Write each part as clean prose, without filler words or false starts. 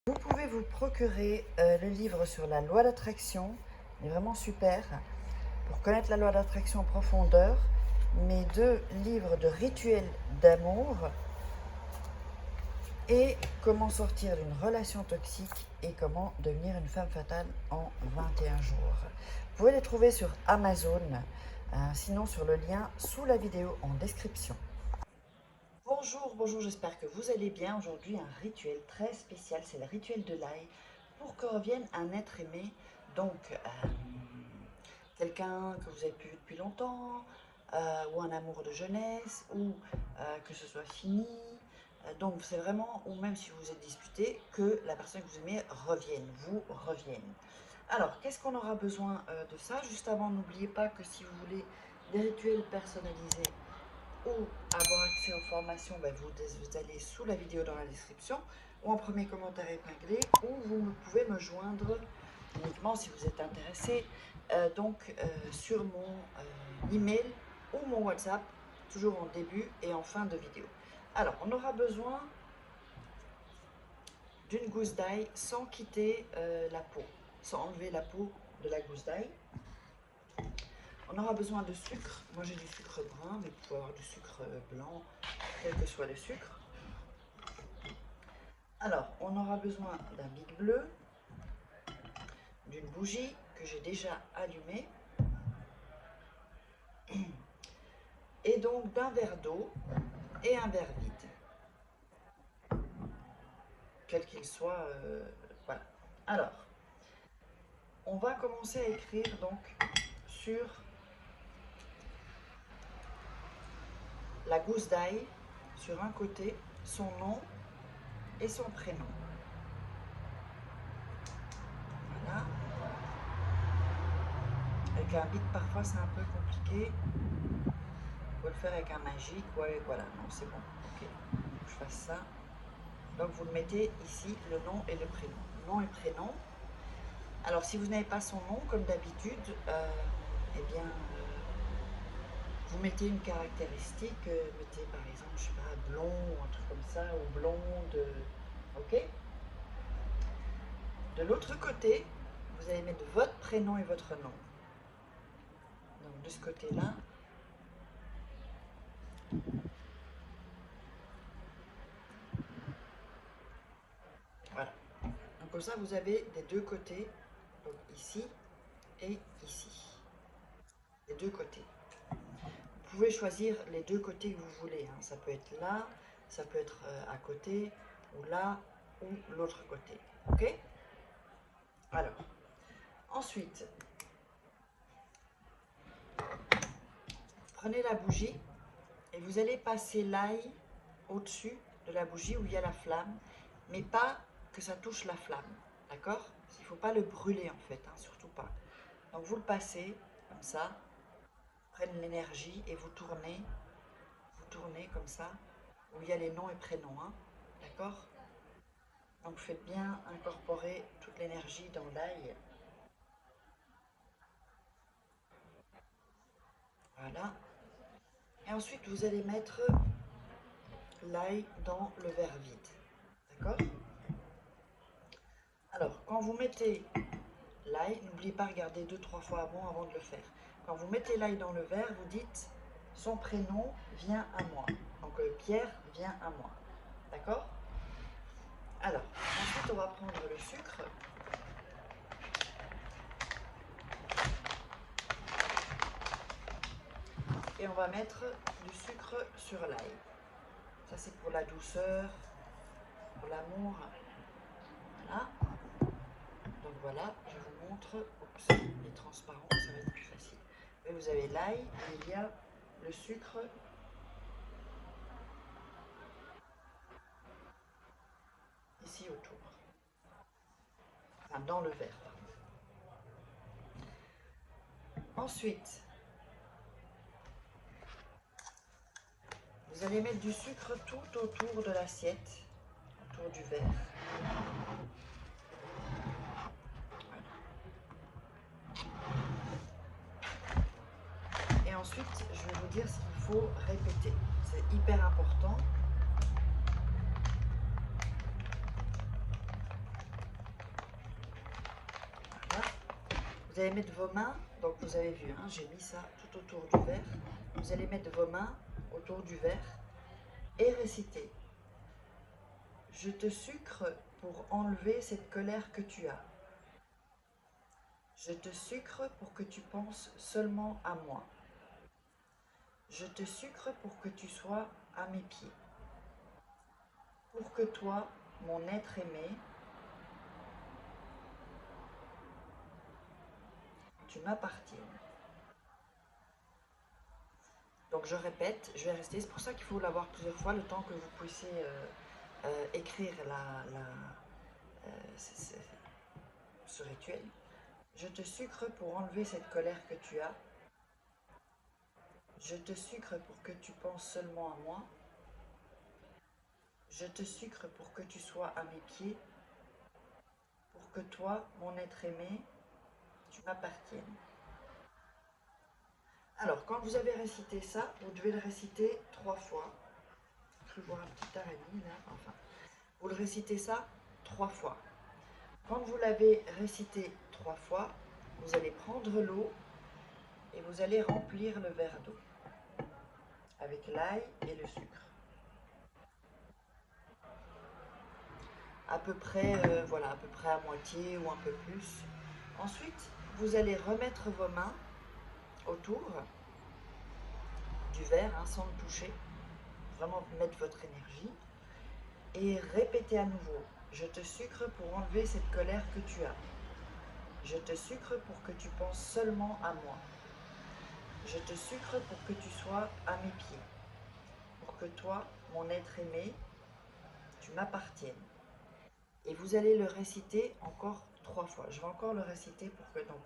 Vous pouvez vous procurer le livre sur la loi d'attraction, il est vraiment super, pour connaître la loi d'attraction en profondeur, mes 2 livres de rituels d'amour et comment sortir d'une relation toxique et comment devenir une femme fatale en 21 jours. Vous pouvez les trouver sur Amazon, sinon sur le lien sous la vidéo en description. Bonjour, j'espère que vous allez bien. Aujourd'hui, un rituel très spécial, c'est le rituel de l'ail pour que revienne un être aimé. Donc, quelqu'un que vous avez pu depuis longtemps, ou un amour de jeunesse, ou que ce soit fini. Donc, c'est vraiment, ou même si vous vous êtes disputé, que la personne que vous aimez vous revienne. Alors, qu'est-ce qu'on aura besoin de ça? Juste avant, n'oubliez pas que si vous voulez des rituels personnalisés, ou avoir accès aux formations, vous allez sous la vidéo dans la description ou en premier commentaire épinglé, ou vous pouvez me joindre uniquement si vous êtes intéressé sur mon email ou mon WhatsApp, toujours en début et en fin de vidéo. Alors, on aura besoin d'une gousse d'ail sans quitter la peau, sans enlever la peau de la gousse d'ail. On aura besoin de sucre. Moi j'ai du sucre brun, mais vous pouvez avoir du sucre blanc, quel que soit le sucre. Alors, on aura besoin d'un bic bleu, d'une bougie que j'ai déjà allumée, et donc d'un verre d'eau et un verre vide, quel qu'il soit. Voilà. Alors, on va commencer à écrire donc sur la gousse d'ail, sur un côté, son nom et son prénom. Voilà. Avec un bic, parfois c'est un peu compliqué. Il faut le faire avec un magique. Ouais, voilà, non, c'est bon. Ok, je fasse ça. Donc vous le mettez ici, le nom et le prénom. Nom et prénom. Alors si vous n'avez pas son nom, comme d'habitude, eh bien, vous mettez une caractéristique. Mettez par exemple, je sais pas, blond ou un truc comme ça, ou blonde. Ok. De l'autre côté, vous allez mettre votre prénom et votre nom. Donc de ce côté-là. Voilà. Donc comme ça, vous avez des deux côtés, donc ici et ici. Les deux côtés. Vous pouvez choisir les deux côtés que vous voulez. Hein. Ça peut être là, ça peut être à côté, ou là, ou l'autre côté. Ok? Alors, ensuite, prenez la bougie et vous allez passer l'ail au-dessus de la bougie où il y a la flamme, mais pas que ça touche la flamme. D'accord? Il ne faut pas le brûler en fait, hein, surtout pas. Donc vous le passez comme ça, prenez l'énergie et vous tournez comme ça, où il y a les noms et prénoms. Hein, d'accord? Donc faites bien incorporer toute l'énergie dans l'ail. Voilà. Et ensuite, vous allez mettre l'ail dans le verre vide. D'accord? Alors, quand vous mettez l'ail, n'oubliez pas de regarder 2-3 fois avant de le faire. Quand vous mettez l'ail dans le verre, vous dites son prénom vient à moi. Donc Pierre vient à moi. D'accord? Alors, ensuite on va prendre le sucre. Et on va mettre du sucre sur l'ail. Ça c'est pour la douceur, pour l'amour. Voilà. Donc voilà, je vous montre. Oups, il est transparent, ça va être plus facile. Et vous avez l'ail et il y a le sucre ici autour. Enfin, dans le verre. Ensuite, vous allez mettre du sucre tout autour de l'assiette, autour du verre. Et ensuite, je vais vous dire ce qu'il faut répéter. C'est hyper important. Vous allez mettre vos mains, donc vous avez vu, hein, j'ai mis ça tout autour du verre. Vous allez mettre vos mains autour du verre et réciter. Je te sucre pour enlever cette colère que tu as. Je te sucre pour que tu penses seulement à moi. Je te sucre pour que tu sois à mes pieds. Pour que toi, mon être aimé, tu m'appartiennes. Donc je répète, je vais rester, c'est pour ça qu'il faut l'avoir plusieurs fois, le temps que vous puissiez écrire ce rituel. Je te sucre pour enlever cette colère que tu as. Je te sucre pour que tu penses seulement à moi. Je te sucre pour que tu sois à mes pieds. Pour que toi, mon être aimé, tu m'appartiennes. Alors, quand vous avez récité ça, vous devez le réciter 3 fois. J'ai cru voir un petit araignée là, enfin. Vous le récitez ça 3 fois. Quand vous l'avez récité 3 fois, vous allez prendre l'eau et vous allez remplir le verre d'eau avec l'ail et le sucre. À peu près, voilà, à peu près à moitié ou un peu plus. Ensuite, vous allez remettre vos mains autour du verre, hein, sans le toucher. Vraiment mettre votre énergie. Et répétez à nouveau. Je te sucre pour enlever cette colère que tu as. Je te sucre pour que tu penses seulement à moi. Je te sucre pour que tu sois à mes pieds. Pour que toi, mon être aimé, tu m'appartiennes. Et vous allez le réciter encore 3 fois. Je vais encore le réciter pour que donc.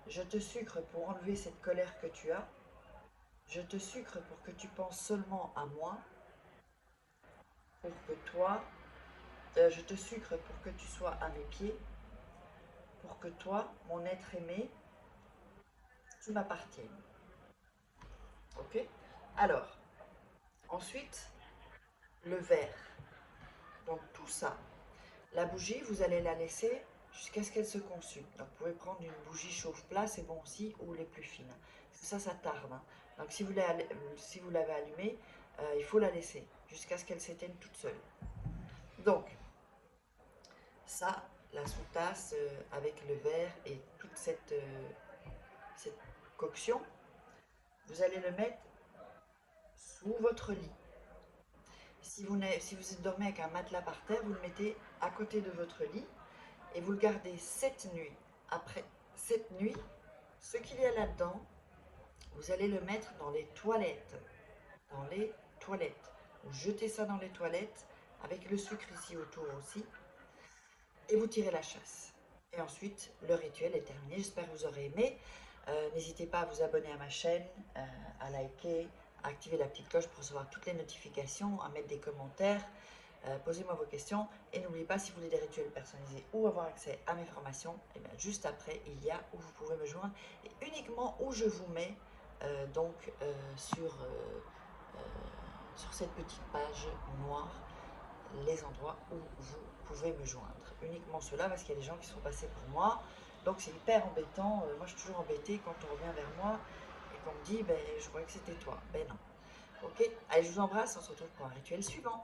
Je te sucre pour enlever cette colère que tu as. Je te sucre pour que tu penses seulement à moi. Pour que toi, je te sucre pour que tu sois à mes pieds. Pour que toi, mon être aimé, tu m'appartiennes. Ok? Alors, ensuite, le verre. Donc tout ça. La bougie, vous allez la laisser jusqu'à ce qu'elle se consume. Donc vous pouvez prendre une bougie chauffe-plat, c'est bon aussi, ou les plus fines. Ça tarde. Hein. Donc si vous l'avez allumée, il faut la laisser jusqu'à ce qu'elle s'éteigne toute seule. Donc, ça, la sous-tasse avec le verre et toute cette coction, vous allez le mettre sous votre lit. Si vous dormez avec un matelas par terre, vous le mettez à côté de votre lit et vous le gardez 7 nuits. Après 7 nuits, ce qu'il y a là-dedans, vous allez le mettre dans les toilettes. Dans les toilettes. Vous jetez ça dans les toilettes avec le sucre ici autour aussi et vous tirez la chasse. Et ensuite, le rituel est terminé. J'espère que vous aurez aimé. N'hésitez pas à vous abonner à ma chaîne, à liker, à activer la petite cloche pour recevoir toutes les notifications, à mettre des commentaires. Posez-moi vos questions et n'oubliez pas, si vous voulez des rituels personnalisés ou avoir accès à mes formations, et bien juste après il y a où vous pouvez me joindre et uniquement où je vous mets sur cette petite page noire les endroits où vous pouvez me joindre. Uniquement cela parce qu'il y a des gens qui sont passés pour moi, donc c'est hyper embêtant. Moi je suis toujours embêtée quand on revient vers moi et qu'on me dit je croyais que c'était toi. Ben non. Ok, allez, je vous embrasse, on se retrouve pour un rituel suivant.